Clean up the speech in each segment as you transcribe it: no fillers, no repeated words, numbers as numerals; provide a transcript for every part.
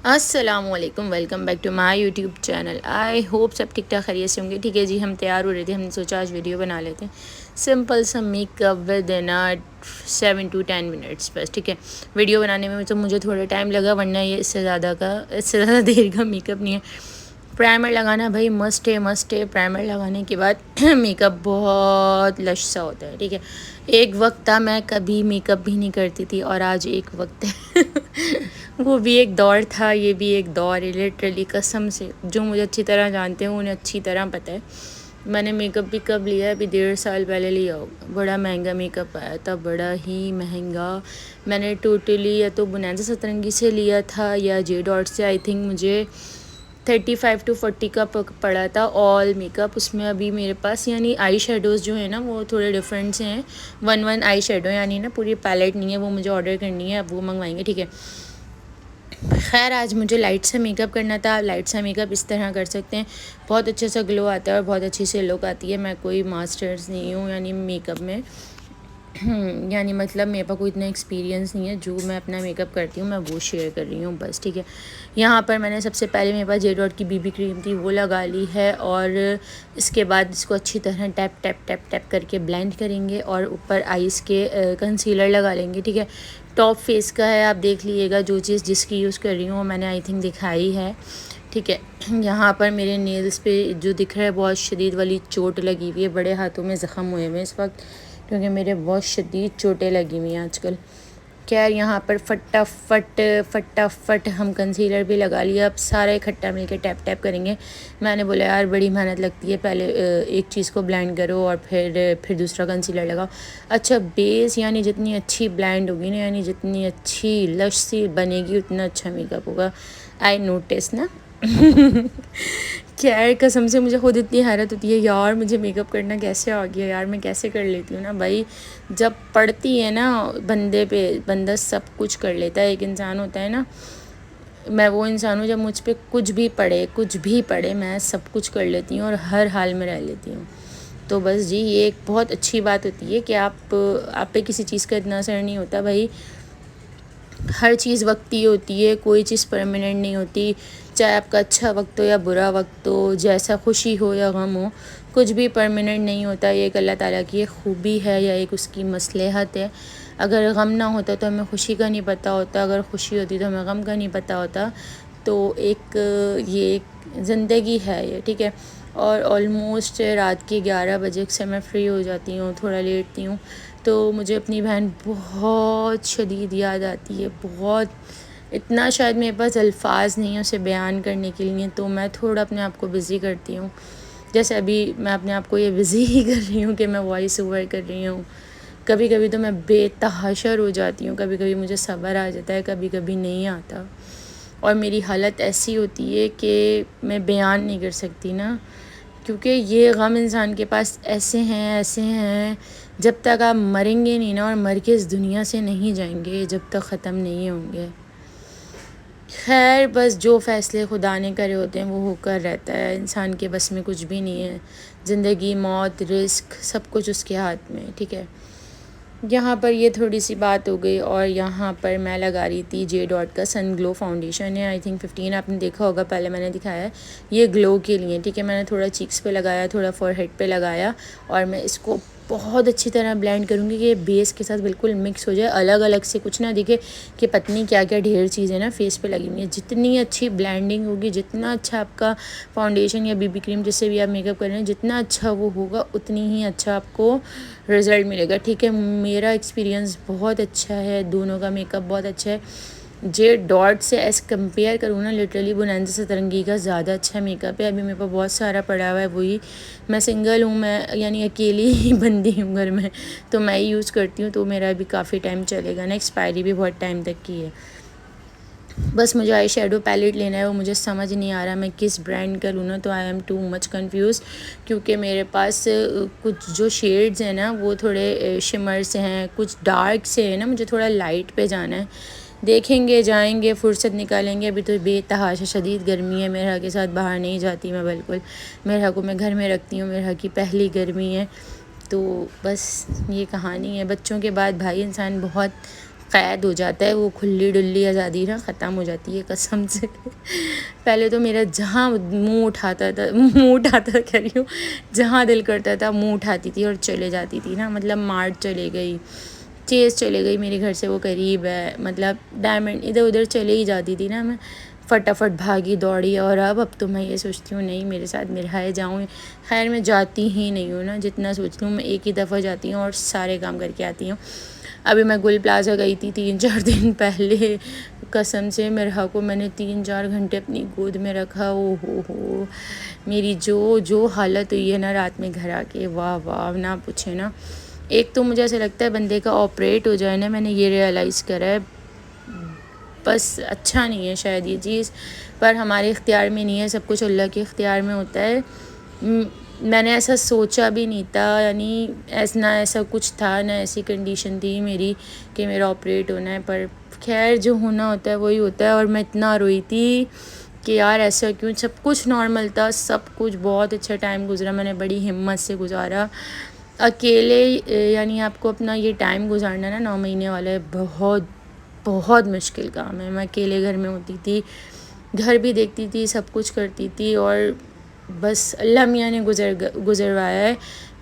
السلام علیکم، welcome back to my YouTube channel. I hope سب ٹھیک ٹھاک خیریت سے ہوں گے۔ ٹھیک ہے جی، ہم تیار ہو رہے تھے، ہم نے سوچا آج ویڈیو بنا لیتے ہیں سمپل سا make up with in 7 to 10 minutes بس۔ ٹھیک ہے، ویڈیو بنانے میں تو مجھے تھوڑا ٹائم لگا، ورنہ یہ اس سے زیادہ دیر کا میک اپ نہیں ہے۔ پرائمر لگانا بھائی مسٹ ہے۔ پرائمر لگانے کے بعد میک اپ بہت لش سا ہوتا ہے۔ ٹھیک ہے، ایک وقت تھا میں کبھی میک اپ بھی نہیں کرتی تھی، اور آج ایک وقت ہے وہ بھی ایک دور تھا، یہ بھی ایک دور ہے لٹرلی، قسم سے۔ جو مجھے اچھی طرح جانتے ہیں انہیں اچھی طرح پتہ ہے میں نے میک اپ بھی کب لیا ہے، ابھی 1.5 سال پہلے لیا ہوگا۔ بڑا مہنگا میک اپ آیا تھا، بڑا ہی مہنگا۔ میں نے ٹوٹلی یا تو بنینزا سترنگی سے لیا تھا یا جے ڈاٹ سے، آئی تھنک مجھے 35 to 40 کا پڑا تھا آل میک اپ۔ اس میں ابھی میرے پاس یعنی آئی شیڈوز جو ہیں نا وہ تھوڑے ڈفرینٹ سے ہیں، 1 آئی شیڈو، یعنی نا پوری پیلیٹ نہیں ہے، وہ مجھے آرڈر کرنی ہے، اب وہ منگوائیں گے۔ ٹھیک ہے، خیر آج مجھے لائٹ سا میک اپ کرنا تھا۔ لائٹ سا میک اپ اس طرح کر سکتے ہیں، بہت اچھا سا گلو آتا ہے اور بہت اچھی سے لک آتی ہے۔ میں کوئی ماسٹرز نہیں ہوں یعنی میک اپ میں یعنی مطلب میرے پاس کوئی اتنا ایکسپیرینس نہیں ہے، جو میں اپنا میک اپ کرتی ہوں میں وہ شیئر کر رہی ہوں بس۔ ٹھیک ہے، یہاں پر میں نے سب سے پہلے میرے پاس جے ڈاٹ کی BB کریم تھی، وہ لگا لی ہے، اور اس کے بعد اس کو اچھی طرح ٹیپ کر کے بلینڈ کریں گے، اور اوپر آئیز کے کنسیلر لگا لیں گے۔ ٹھیک ہے، ٹاپ فیس کا ہے، آپ دیکھ لیجیے گا، جو چیز جس کی یوز کر رہی ہوں وہ میں نے آئی تھنک دکھائی ہے۔ ٹھیک ہے، یہاں پر میرے نیلز پہ جو دکھ رہا ہے بہت شدید والی چوٹ لگی ہوئی ہے، بڑے ہاتھوں میں زخم ہوئے ہوئے اس وقت، کیونکہ میرے بہت شدید چوٹیں لگی ہوئی ہیں آج کل۔ خیر یہاں پر فٹافٹ ہم کنسیلر بھی لگا لیا، اب سارا اکٹھا مل کے ٹیپ کریں گے۔ میں نے بولا یار بڑی محنت لگتی ہے، پہلے ایک چیز کو بلینڈ کرو اور پھر دوسرا کنسیلر لگاؤ۔ اچھا بیس یعنی جتنی اچھی بلینڈ ہوگی نا، یعنی جتنی اچھی لش سی بنے گی اتنا اچھا میک اپ ہوگا، آئی نوٹس نا خیر قسم سے مجھے خود اتنی حیرت ہوتی ہے یار، مجھے میک اپ کرنا کیسے آ گیا یار، میں کیسے کر لیتی ہوں نا بھائی۔ جب پڑتی ہے نا بندے پہ، بندہ سب کچھ کر لیتا ہے۔ ایک انسان ہوتا ہے نا، میں وہ انسان ہوں جب مجھ پہ کچھ بھی پڑے میں سب کچھ کر لیتی ہوں اور ہر حال میں رہ لیتی ہوں۔ تو بس جی یہ ایک بہت اچھی بات ہوتی ہے کہ آپ پہ کسی چیز کا اتنا اثر نہیں ہوتا بھائی۔ ہر چیز وقتی ہوتی ہے، کوئی چیز پرماننٹ نہیں ہوتی، چاہے آپ کا اچھا وقت ہو یا برا وقت ہو، جیسا خوشی ہو یا غم ہو، کچھ بھی پرماننٹ نہیں ہوتا۔ یہ ایک اللہ تعالیٰ کی ایک خوبی ہے یا ایک اس کی مصلحت ہے۔ اگر غم نہ ہوتا تو ہمیں خوشی کا نہیں پتہ ہوتا، اگر خوشی ہوتی تو ہمیں غم کا نہیں پتہ ہوتا۔ تو یہ ایک زندگی ہے یہ۔ ٹھیک ہے، اور آلموسٹ رات کے 11 بجے سے میں فری ہو جاتی ہوں، تھوڑا لیٹتی ہوں، تو مجھے اپنی بہن بہت شدید یاد آتی ہے، بہت، اتنا شاید میرے پاس الفاظ نہیں ہیں اسے بیان کرنے کے لیے، تو میں تھوڑا اپنے آپ کو بزی کرتی ہوں۔ جیسے ابھی میں اپنے آپ کو یہ بزی ہی کر رہی ہوں کہ میں وائس اوور کر رہی ہوں۔ کبھی کبھی تو میں بے تحاشر ہو جاتی ہوں، کبھی کبھی مجھے صبر آ جاتا ہے، کبھی کبھی نہیں آتا، اور میری حالت ایسی ہوتی ہے کہ میں بیان نہیں کر سکتی نا، کیونکہ یہ غم انسان کے پاس ایسے ہیں جب تک آپ مریں گے نہیں نا، اور مر کے اس دنیا سے نہیں جائیں گے جب تک ختم نہیں ہوں گے۔ خیر بس جو فیصلے خدا نے کرے ہوتے ہیں وہ ہو کر رہتا ہے، انسان کے بس میں کچھ بھی نہیں ہے، زندگی موت رزق سب کچھ اس کے ہاتھ میں۔ ٹھیک ہے، یہاں پر یہ تھوڑی سی بات ہو گئی، اور یہاں پر میں لگا رہی تھی جے ڈاٹ کا سن گلو فاؤنڈیشن ہے، آئی تھنک 15، آپ نے دیکھا ہوگا پہلے میں نے دکھایا ہے، یہ گلو کے لیے۔ ٹھیک ہے، میں نے تھوڑا چیکس پہ لگایا، تھوڑا فور ہیڈ پہ لگایا، اور میں اس کو بہت اچھی طرح بلینڈ کروں گی کہ یہ بیس کے ساتھ بالکل مکس ہو جائے، الگ سے کچھ نہ دکھے کہ پتنی کیا ڈھیر چیزیں نا فیس پہ لگی ہوئی ہیں۔ جتنی اچھی بلینڈنگ ہوگی، جتنا اچھا آپ کا فاؤنڈیشن یا BB کریم جس سے بھی آپ میک اپ کر رہے ہیں، جتنا اچھا وہ ہوگا اتنی ہی اچھا آپ کو رزلٹ ملے گا۔ ٹھیک ہے، میرا ایکسپیرینس بہت اچھا ہے، دونوں کا میک اپ بہت اچھا ہے۔ جے ڈاٹ سے ایز کمپیئر کروں نا، لٹرلی بنینزا سترنگی کا زیادہ اچھا میک اپ ہے۔ ابھی میرے پاس بہت سارا پڑا ہوا ہے، وہی میں سنگل ہوں، میں یعنی اکیلی ہی بندی ہوں گھر میں، تو میں ہی یوز کرتی ہوں، تو میرا ابھی کافی ٹائم چلے گا نا، ایکسپائری بھی بہت ٹائم تک کی ہے۔ بس مجھے آئی شیڈو پیلیٹ لینا ہے، وہ مجھے سمجھ نہیں آ رہا میں کس برانڈ کا لوں نا، تو I am too much confused, کیونکہ میرے پاس کچھ جو شیڈز ہیں نا وہ تھوڑے شمر سے ہیں، کچھ ڈارک سے ہے نا، مجھے تھوڑا لائٹ پہ جانا ہے۔ دیکھیں گے، جائیں گے، فرصت نکالیں گے، ابھی تو بے تحاشا شدید گرمی ہے، میرا کے ساتھ باہر نہیں جاتی میں بالکل، میرا کو میں گھر میں رکھتی ہوں، میرا کی پہلی گرمی ہے۔ تو بس یہ کہانی ہے، بچوں کے بعد بھائی انسان بہت قید ہو جاتا ہے، وہ کھلی ڈلی آزادی نا ختم ہو جاتی ہے قسم سے۔ پہلے تو میرا جہاں منہ اٹھاتا کہہ رہی ہوں، جہاں دل کرتا تھا منہ اٹھاتی تھی اور چلے جاتی تھی نا، مطلب مارٹ چلے گئی، چیز چلے گئی، میرے گھر سے وہ قریب ہے، مطلب ڈائمنڈ ادھر ادھر چلے ہی جاتی تھی نا میں، فٹافٹ بھاگی دوڑی۔ اور اب تو میں یہ سوچتی ہوں نہیں میرے ساتھ میرا جاؤں، خیر میں جاتی ہی نہیں ہوں نا، جتنا سوچتی ہوں میں ایک ہی دفعہ جاتی ہوں اور سارے کام کر کے آتی ہوں۔ ابھی میں گل پلازا گئی تھی 3-4 دن پہلے، قسم سے مرحا کو میں نے 3-4 گھنٹے اپنی گود میں رکھا، او ہو میری جو حالت ہوئی ہے نا رات میں گھر آ کے، واہ واہ نہ پوچھے نا۔ ایک تو مجھے ایسا لگتا ہے بندے کا آپریٹ ہو جائے نا، میں نے یہ ریئلائز کرا ہے، بس اچھا نہیں ہے شاید یہ چیز، پر ہمارے اختیار میں نہیں ہے، سب کچھ اللہ کے اختیار میں ہوتا ہے۔ میں نے ایسا سوچا بھی نہیں تھا، یعنی نہ ایسا کچھ تھا، نہ ایسی کنڈیشن تھی میری کہ میرا آپریٹ ہونا ہے، پر خیر جو ہونا ہوتا ہے وہی ہوتا ہے۔ اور میں اتنا روئی تھی کہ یار ایسا کیوں، سب کچھ نارمل تھا، سب کچھ بہت اچھا ٹائم گزرا، میں نے بڑی ہمت سے گزارا اکیلے، یعنی آپ کو اپنا یہ ٹائم گزارنا نا 9 مہینے والا ہے، بہت بہت مشکل کام ہے۔ میں اکیلے گھر میں ہوتی تھی، گھر بھی دیکھتی تھی، سب کچھ کرتی تھی، اور بس اللہ میاں نے گزروایا ہے،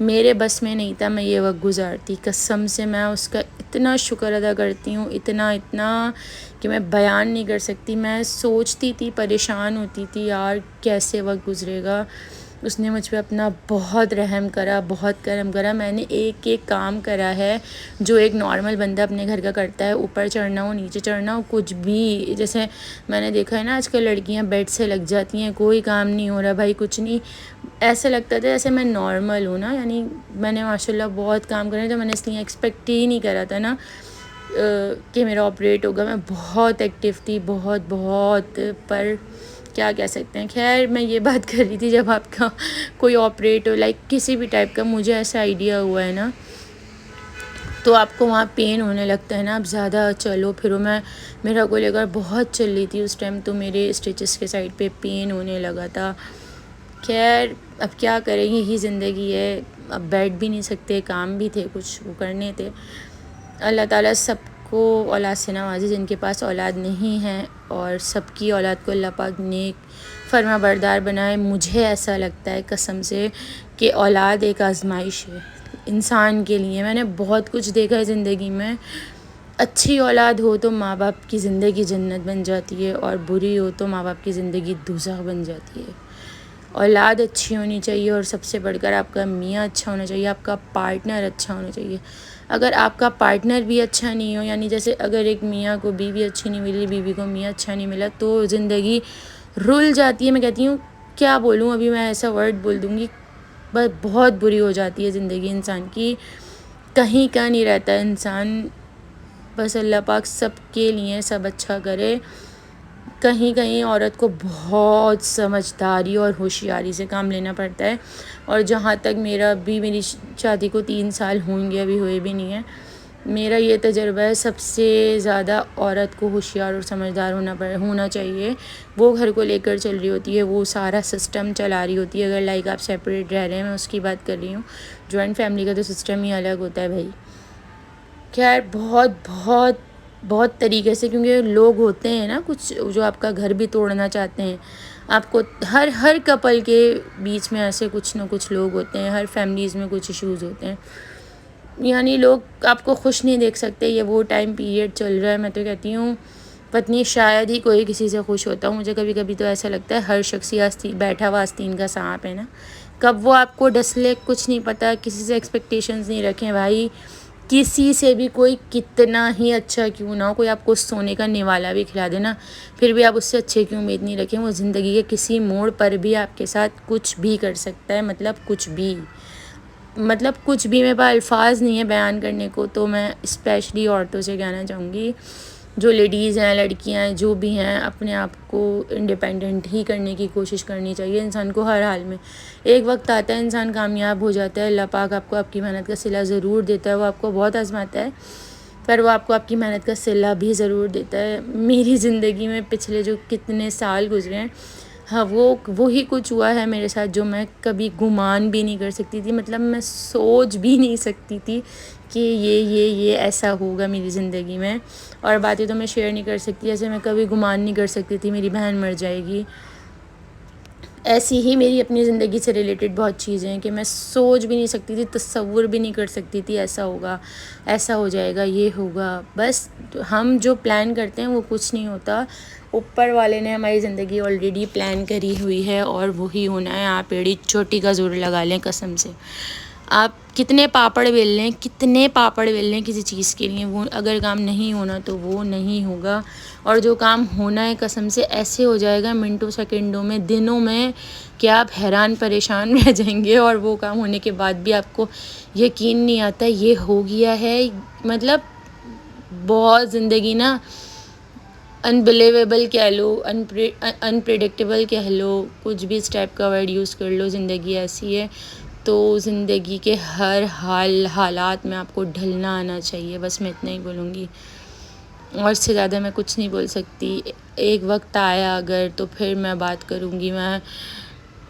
میرے بس میں نہیں تھا میں یہ وقت گزارتی، قسم سے میں اس کا اتنا شکر ادا کرتی ہوں، اتنا کہ میں بیان نہیں کر سکتی۔ میں سوچتی تھی، پریشان ہوتی تھی یار کیسے وقت گزرے گا، اس نے مجھ پہ اپنا بہت رحم کرا، بہت کرم کرا۔ میں نے ایک کام کرا ہے جو ایک نارمل بندہ اپنے گھر کا کرتا ہے، اوپر چڑھنا ہو، نیچے چڑھنا ہو، کچھ بھی، جیسے میں نے دیکھا ہے نا آج کل لڑکیاں بیڈ سے لگ جاتی ہیں، کوئی کام نہیں ہو رہا بھائی، کچھ نہیں، ایسے لگتا تھا جیسے میں نارمل ہوں نا، یعنی میں نے ماشاء اللہ بہت کام کرے تو میں نے اس لیے ایکسپیکٹ ہی نہیں کرا تھا نا کہ میرا آپریٹ ہوگا۔ میں بہت ایکٹیو تھی، بہت، پر کیا کہہ سکتے ہیں۔ خیر میں یہ بات کر رہی تھی جب آپ کا کوئی آپریٹ ہو، لائک کسی بھی ٹائپ کا، مجھے ایسا آئیڈیا ہوا ہے نا، تو آپ کو وہاں پین ہونے لگتا ہے نا، آپ زیادہ چلو پھرو، میں میرا کو لے کر بہت چل رہی تھی اس ٹائم، تو میرے اسٹیچز کے سائڈ پہ پین ہونے لگا تھا۔ خیر اب کیا کریں، یہی زندگی ہے، اب بیٹھ بھی نہیں سکتے، کام بھی تھے کچھ وہ کرنے تھے۔ اللہ تعالیٰ سب کو اولاد سے نوازے جن کے پاس اولاد نہیں ہے، اور سب کی اولاد کو اللہ پاک نیک فرما بردار بنائے۔ مجھے ایسا لگتا ہے قسم سے کہ اولاد ایک آزمائش ہے انسان کے لیے۔ میں نے بہت کچھ دیکھا ہے زندگی میں، اچھی اولاد ہو تو ماں باپ کی زندگی جنت بن جاتی ہے، اور بری ہو تو ماں باپ کی زندگی دوزخ بن جاتی ہے۔ اولاد اچھی ہونی چاہیے، اور سب سے بڑھ کر آپ کا میاں اچھا ہونا چاہیے، آپ کا پارٹنر اچھا ہونا چاہیے۔ اگر آپ کا پارٹنر بھی اچھا نہیں ہو، یعنی جیسے اگر ایک میاں کو بیوی اچھی نہیں ملی، بیوی کو میاں اچھا نہیں ملا، تو زندگی رل جاتی ہے۔ میں کہتی ہوں کیا بولوں، ابھی میں ایسا ورڈ بول دوں گی، بس بہت بری ہو جاتی ہے زندگی انسان کی، کہیں کا نہیں رہتا انسان۔ بس اللہ پاک سب کے لیے سب اچھا کرے۔ کہیں عورت کو بہت سمجھداری اور ہوشیاری سے کام لینا پڑتا ہے، اور جہاں تک میری شادی کو 3 سال ہوئیں گے، ابھی ہوئے بھی نہیں ہیں، میرا یہ تجربہ ہے سب سے زیادہ عورت کو ہوشیار اور سمجھدار ہونا چاہیے۔ وہ گھر کو لے کر چل رہی ہوتی ہے، وہ سارا سسٹم چلا رہی ہوتی ہے، اگر لائک آپ سیپریٹ رہ رہے ہیں، میں اس کی بات کر رہی ہوں، جوائنٹ فیملی کا تو سسٹم ہی الگ ہوتا ہے بھائی۔ خیر بہت طریقے سے، کیونکہ لوگ ہوتے ہیں نا کچھ جو آپ کا گھر بھی توڑنا چاہتے ہیں، آپ کو ہر کپل کے بیچ میں ایسے کچھ نہ کچھ لوگ ہوتے ہیں، ہر فیملیز میں کچھ ایشوز ہوتے ہیں، یعنی لوگ آپ کو خوش نہیں دیکھ سکتے۔ یہ وہ ٹائم پیریڈ چل رہا ہے، میں تو کہتی ہوں پتنی شاید ہی کوئی کسی سے خوش ہوتا ہوں، مجھے کبھی کبھی تو ایسا لگتا ہے ہر شخص بیٹھا ہوا آستین کا سانپ ہے نا، کب وہ آپ کو ڈس لے کچھ نہیں پتہ۔ کسی سے ایکسپیکٹیشنز نہیں رکھیں بھائی، کسی سے بھی، کوئی کتنا ہی اچھا کیوں نہ ہو، کوئی آپ کو سونے کا نوالا بھی کھلا دینا، پھر بھی آپ اس سے اچھے کی امید نہیں رکھیں۔ وہ زندگی کے کسی موڑ پر بھی آپ کے ساتھ کچھ بھی کر سکتا ہے، مطلب کچھ بھی میرے پاس الفاظ نہیں ہے بیان کرنے کو، تو میں اسپیشلی عورتوں سے کہنا چاہوں گی، جو لیڈیز ہیں، لڑکیاں ہیں، جو بھی ہیں، اپنے آپ کو انڈیپینڈنٹ ہی کرنے کی کوشش کرنی چاہیے انسان کو ہر حال میں۔ ایک وقت آتا ہے انسان کامیاب ہو جاتا ہے، اللہ پاک آپ کو آپ کی محنت کا صلہ ضرور دیتا ہے، وہ آپ کو بہت آزماتا ہے، پر وہ آپ کو آپ کی محنت کا صلہ بھی ضرور دیتا ہے۔ میری زندگی میں پچھلے جو کتنے سال گزرے ہیں، ہاں وہی کچھ ہوا ہے میرے ساتھ جو میں کبھی گمان بھی نہیں کر سکتی تھی. مطلب میں سوچ بھی نہیں سکتی تھی کہ یہ ایسا ہوگا میری زندگی میں. اور باتیں تو میں شیئر نہیں کر سکتی، ایسے میں کبھی گمان نہیں کر سکتی تھی میری بہن مر جائے گی. ایسی ہی میری اپنی زندگی سے ریلیٹڈ بہت چیزیں ہیں کہ میں سوچ بھی نہیں سکتی تھی، تصور بھی نہیں کر سکتی تھی ایسا ہوگا، ایسا ہو جائے گا، یہ ہوگا. بس ہم جو پلان کرتے ہیں وہ کچھ نہیں ہوتا. اوپر والے نے ہماری زندگی آلریڈی پلان کری ہوئی ہے اور وہی ہونا ہے. آپ ایڑی چوٹی کا زور لگا لیں قسم سے. آپ کتنے پاپڑ بیل لیں کسی چیز کے لیے، وہ اگر کام نہیں ہونا تو وہ نہیں ہوگا. اور جو کام ہونا ہے قسم سے ایسے ہو جائے گا منٹوں سیکنڈوں میں، دنوں میں، کہ آپ حیران پریشان رہ جائیں گے. اور وہ کام ہونے کے بعد بھی آپ کو یقین نہیں آتا یہ ہو گیا ہے. مطلب بہت زندگی نا انبلیویبل کہہ لو، انپریڈکٹیبل کہہ لو، کچھ بھی اس ٹائپ کا ورڈ یوز کر لو. زندگی ایسی ہے تو زندگی کے ہر حالات میں آپ کو ڈھلنا آنا چاہیے. بس میں اتنا ہی بولوں گی، اور اس سے زیادہ میں کچھ نہیں بول سکتی. ایک وقت آیا اگر تو پھر میں بات کروں گی. میں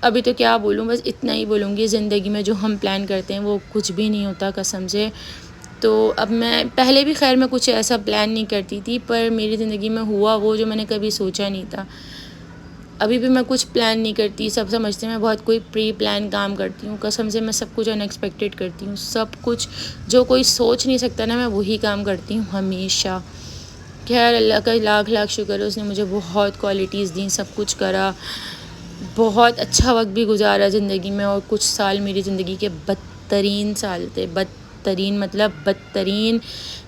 ابھی تو کیا بولوں، بس اتنا ہی بولوں گی. زندگی میں جو ہم پلان کرتے ہیں وہ کچھ بھی نہیں ہوتا قسم سے. تو اب میں پہلے بھی خیر میں کچھ ایسا پلان نہیں کرتی تھی، پر میری زندگی میں ہوا وہ جو میں نے کبھی سوچا نہیں تھا. ابھی بھی میں کچھ پلان نہیں کرتی. سب سمجھتے ہیں میں بہت کوئی پری پلان کام کرتی ہوں. قسم سے میں سب کچھ ان ایکسپیکٹڈ کرتی ہوں. سب کچھ جو کوئی سوچ نہیں سکتا نا، میں وہی کام کرتی ہوں ہمیشہ. خیر اللہ کا لاکھ لاکھ شکر ہے، اس نے مجھے بہت کوالٹیز دیں، سب کچھ کرا، بہت اچھا وقت بھی گزارا زندگی میں. اور کچھ سال میری زندگی کے بدترین سال تھے. بدترین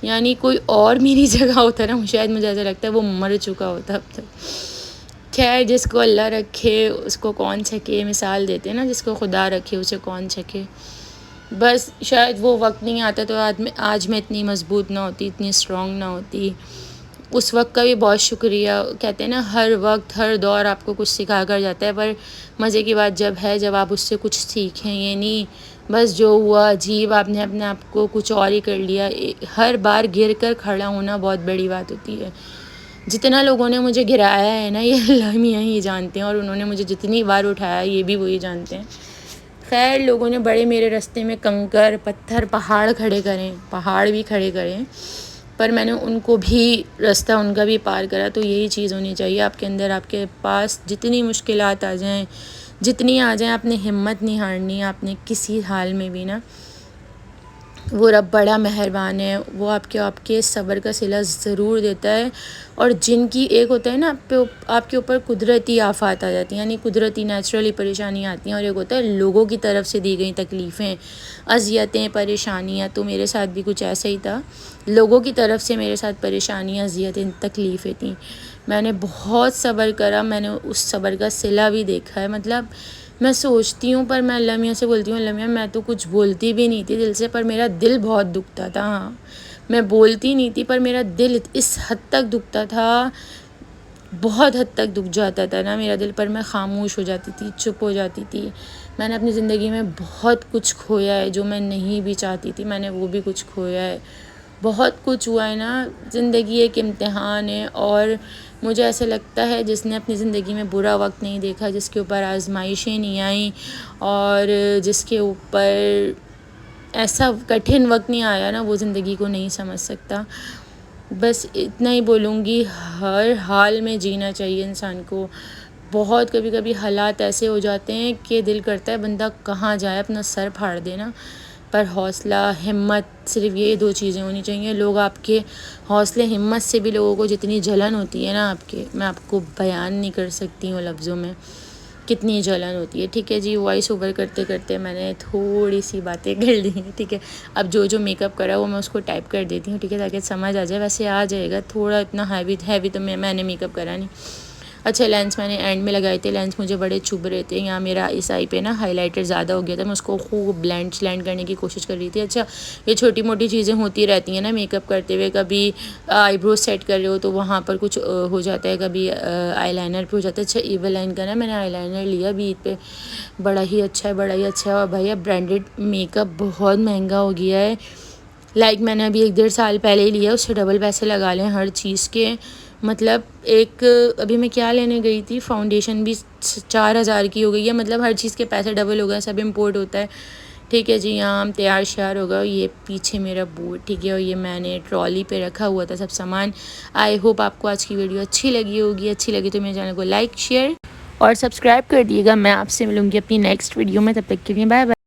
یعنی کوئی اور میری جگہ ہوتا نا، شاید مجھے ایسا لگتا ہے وہ مر چکا ہوتا اب تک. خیر جس کو اللہ رکھے اس کو کون چھکے، مثال دیتے ہیں نا، جس کو خدا رکھے اسے کون چھکے. بس شاید وہ وقت نہیں آتا تو آج میں اتنی مضبوط نہ ہوتی، اتنی اسٹرانگ نہ ہوتی. اس وقت کا بھی بہت شکریہ. کہتے ہیں نا ہر وقت ہر دور آپ کو کچھ سکھا کر جاتا ہے، پر مزے کی بات جب آپ اس سے کچھ سیکھیں. یہ نہیں بس جو ہوا عجیب آپ نے اپنے آپ کو کچھ اور ہی کر لیا. ہر بار گر کر کھڑا ہونا بہت بڑی بات ہوتی ہے. جتنا لوگوں نے مجھے گرایا ہے نا، یہ اللہ میاں ہی جانتے ہیں، اور انہوں نے مجھے جتنی بار اٹھایا یہ بھی وہی جانتے ہیں. خیر لوگوں نے بڑے میرے راستے میں کنکر پتھر پہاڑ بھی کھڑے کریں، پر میں نے ان کو بھی راستہ ان کا بھی پار کرا. تو یہی چیز ہونی چاہیے آپ کے اندر. آپ کے پاس جتنی مشکلات آ جائیں، جتنی آ جائیں، آپ نے ہمت نہیں ہارنی. آپ نے کسی حال میں بھی نا، وہ رب بڑا مہربان ہے. وہ آپ کے صبر کا صلہ ضرور دیتا ہے. اور جن کی ایک ہوتا ہے نا آپ کے اوپر قدرتی آفات آ جاتی ہیں، یعنی قدرتی نیچرلی پریشانیاں آتی ہیں، اور ایک ہوتا ہے لوگوں کی طرف سے دی گئی تکلیفیں، اذیتیں، پریشانیاں. تو میرے ساتھ بھی کچھ ایسا ہی تھا. لوگوں کی طرف سے میرے ساتھ پریشانیاں، اذیتیں، تکلیفیں تھیں. میں نے بہت صبر کرا. میں نے اس صبر کا صلہ بھی دیکھا ہے. مطلب میں سوچتی ہوں، پر میں اللہ میاں سے بولتی ہوں اللہ میاں میں تو کچھ بولتی بھی نہیں تھی دل سے، پر میرا دل بہت دکھتا تھا. ہاں میں بولتی نہیں تھی پر میرا دل اس حد تک دکھتا تھا، بہت حد تک دکھ جاتا تھا نا میرا دل. پر میں خاموش ہو جاتی تھی، چپ ہو جاتی تھی. میں نے اپنی زندگی میں بہت کچھ کھویا ہے جو میں نہیں بھی چاہتی تھی، میں نے وہ بھی کچھ کھویا ہے. بہت کچھ ہوا ہے نا. زندگی ایک امتحان ہے، اور مجھے ایسا لگتا ہے جس نے اپنی زندگی میں برا وقت نہیں دیکھا، جس کے اوپر آزمائشیں نہیں آئیں، اور جس کے اوپر ایسا کٹھن وقت نہیں آیا نا، وہ زندگی کو نہیں سمجھ سکتا. بس اتنا ہی بولوں گی، ہر حال میں جینا چاہیے انسان کو. بہت کبھی کبھی حالات ایسے ہو جاتے ہیں کہ دل کرتا ہے بندہ کہاں جائے، اپنا سر پھاڑ دینا. پر حوصلہ، ہمت، صرف یہ 2 چیزیں ہونی چاہیے. لوگ آپ کے حوصلے ہمت سے بھی لوگوں کو جتنی جلن ہوتی ہے نا میں آپ کو بیان نہیں کر سکتی ہوں لفظوں میں کتنی جلن ہوتی ہے. ٹھیک ہے جی، وائس اوور کرتے کرتے میں نے تھوڑی سی باتیں کر لی ہیں. ٹھیک ہے، اب جو میک اپ کرا وہ میں اس کو ٹائپ کر دیتی ہوں. ٹھیک ہے، تاکہ سمجھ آ جائے. ویسے آ جائے گا تھوڑا، اتنا ہیوی تو میں نے میک اپ کرا نہیں. اچھا لینس میں نے اینڈ میں لگائے تھے. لینس مجھے بڑے چبھ رہے تھے. یہاں میرا اس آئی پہ نا ہائی لائٹر زیادہ ہو گیا تھا. میں اس کو خوب بلینڈ کرنے کی کوشش کر رہی تھی. اچھا یہ چھوٹی موٹی چیزیں ہوتی رہتی ہیں نا میک اپ کرتے ہوئے. کبھی آئی بروز سیٹ کر رہے ہو تو وہاں پر کچھ ہو جاتا ہے، کبھی آئی لائنر پہ ہو جاتا ہے. اچھا ایور لائن کا نا میں نے آئی لائنر لیا عید پہ، بڑا ہی اچھا ہے. اور بھائی اب برانڈیڈ میک اپ بہت مہنگا ہو گیا ہے. میں نے ابھی 1-1.5 سال پہلے ہی لیا، اس سے ڈبل پیسے لگا لیں ہر چیز کے. مطلب ایک ابھی میں کیا لینے گئی تھی، فاؤنڈیشن بھی 4000 کی ہو گئی ہے، مطلب ہر چیز کے پیسے ڈبل ہو گئے، سب امپورٹ ہوتا ہے. ٹھیک ہے جی، یہاں ہم تیار شیار ہو گئے. یہ پیچھے میرا بوٹ، ٹھیک ہے، اور یہ میں نے ٹرالی پہ رکھا ہوا تھا سب سامان. آئی ہوپ آپ کو آج کی ویڈیو اچھی لگی ہوگی. اچھی لگی تو میرے چینل کو لائک، شیئر اور سبسکرائب کر دیے گا. میں آپ سے ملوں گی اپنی نیکسٹ ویڈیو میں، تب تک کے لیے بائے بائے.